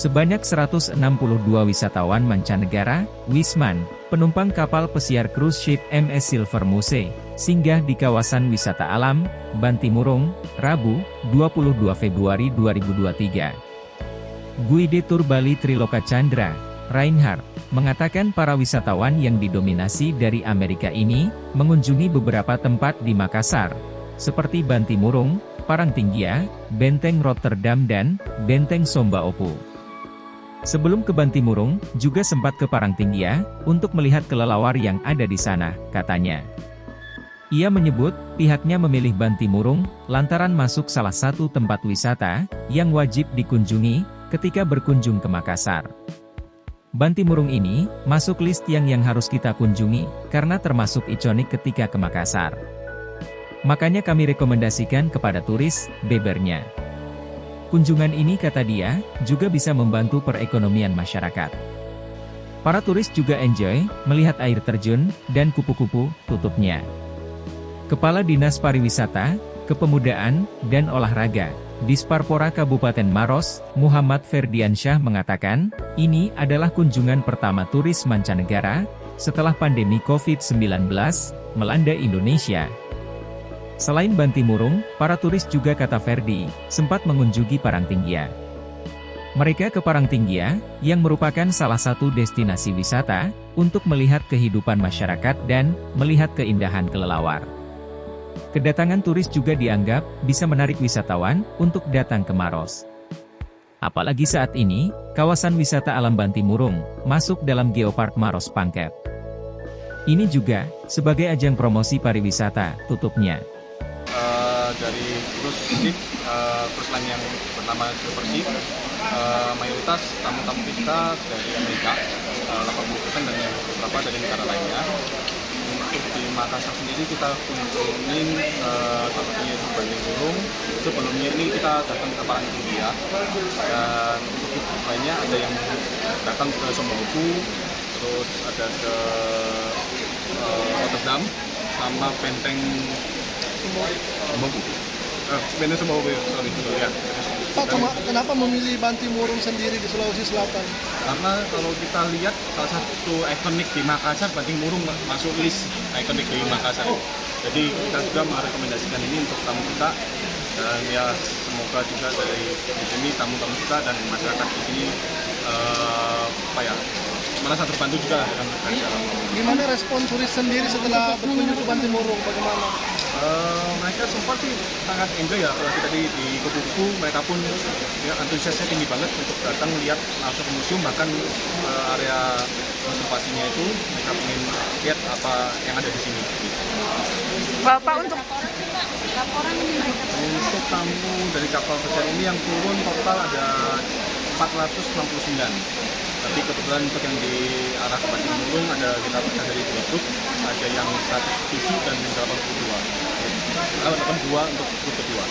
Sebanyak 162 wisatawan mancanegara, Wisman, penumpang kapal pesiar cruise ship MS Silver Muse, singgah di kawasan wisata alam, Bantimurung, Rabu, 22 Februari 2023. Guide Tour Bali Triloka Chandra, Reinhardt, mengatakan para wisatawan yang didominasi dari Amerika ini, mengunjungi beberapa tempat di Makassar, seperti Bantimurung, Parangtinggia, Benteng Rotterdam dan Benteng Sombaopu. Sebelum ke Bantimurung, juga sempat ke Parangtinggia, untuk melihat kelelawar yang ada di sana, katanya. Ia menyebut, pihaknya memilih Bantimurung, lantaran masuk salah satu tempat wisata, yang wajib dikunjungi, ketika berkunjung ke Makassar. Bantimurung ini, masuk list yang harus kita kunjungi, karena termasuk ikonik ketika ke Makassar. Makanya kami rekomendasikan kepada turis, bebernya. Kunjungan ini kata dia, juga bisa membantu perekonomian masyarakat. Para turis juga enjoy, melihat air terjun, dan kupu-kupu, tutupnya. Kepala Dinas Pariwisata, Kepemudaan, dan Olahraga, Disparpora Kabupaten Maros, Muhammad Ferdiansyah mengatakan, ini adalah kunjungan pertama turis mancanegara, setelah pandemi COVID-19, melanda Indonesia. Selain Bantimurung, para turis juga kata Ferdi, sempat mengunjungi Parangtinggia. Mereka ke Parangtinggia, yang merupakan salah satu destinasi wisata, untuk melihat kehidupan masyarakat dan melihat keindahan kelelawar. Kedatangan turis juga dianggap bisa menarik wisatawan untuk datang ke Maros. Apalagi saat ini, kawasan wisata alam Bantimurung masuk dalam Geopark Maros Pangkep. Ini juga sebagai ajang promosi pariwisata, tutupnya. Dari cruise ship, cruise line yang bernama Silver Ship, mayoritas tamu-tamu kita dari Amerika, 80% dan beberapa dari negara lainnya. Untuk di Makassar sendiri kita kunjungin seperti Bantimurung. Sebelumnya ini kita datang ke Parangtinggia, dan untuk lainnya ada yang datang ke Sombaopu, terus ada ke Rotterdam, sama Benteng Sombaopu. Benteng Sombaopu, sorry ya. Pak, kenapa memilih Bantimurung sendiri di Sulawesi Selatan? Karena kalau kita lihat salah satu ikonik di Makassar, Bantimurung masuk list ikonik di Makassar. Jadi kita juga merekomendasikan ini untuk tamu kita, dan ya semoga juga dari di sini tamu-tamu kita dan masyarakat di sini merasa terbantu juga dengan kerjaan. Gimana respon turis sendiri setelah berkunjung ke Bantimurung? Bagaimana? Mereka sempat sih sangat enjoy ya, kalau kita di kupu-kupu, mereka pun ya, antusiasnya tinggi banget untuk datang lihat langsung ke museum, bahkan area konservasinya itu mereka ingin lihat apa yang ada di sini. Bapak untuk tamu dari kapal pesiar ini yang turun total ada 469. Tapi kebetulan untuk yang di arah ke Bantimurung ada kita pecah dari 2 grup, ada yang 107 dan 82. 82 untuk grup kedua.